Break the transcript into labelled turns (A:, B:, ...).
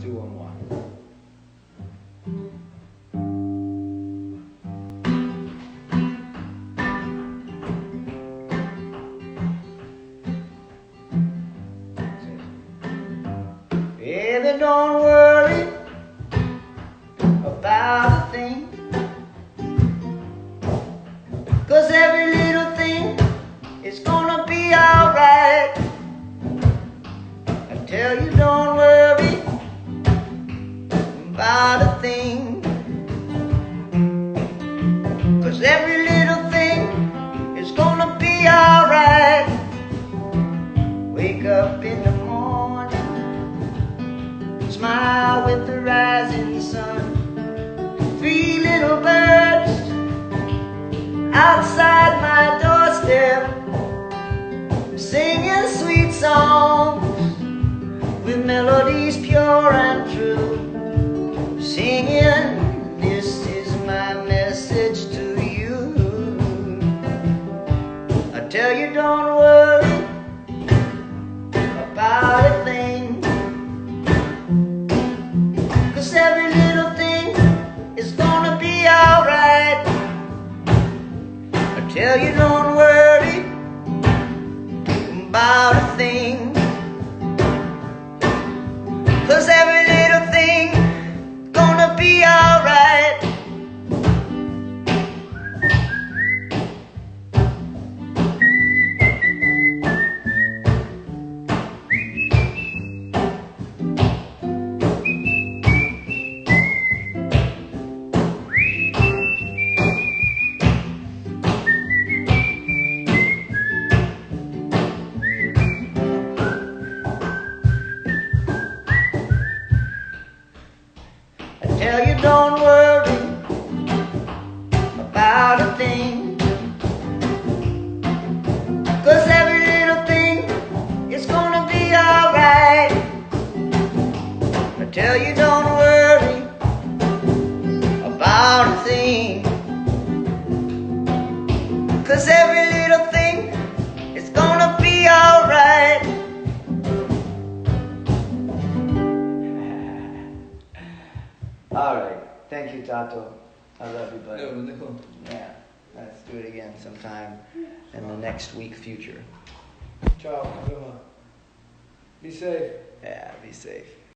A: 211. Baby, don't worry about a thing, 'cause every little thing is gonna be alright. I tell you, don't worry about a thing, 'cause every little thing is gonna be alright. Wake up in the morning, smile with the rising sun. 3 little birds outside my doorstep, singing sweet songs with melodies pure and true. Singing, this is my message to you. I tell you, don't worry about a thing, 'cause every little thing is gonna be alright. I tell you, don't worry about a thing, 'cause every little thing gonna be alright. I tell you, don't worry about a thing, 'cause every little thing is gonna be alright. I tell you, don't worry about a thing, 'cause every little thing is gonna be alright. Alright, thank you, Tato. I love you, buddy. Yeah, let's do it again sometime in the next week future.
B: Ciao, be safe.
A: Yeah, be safe.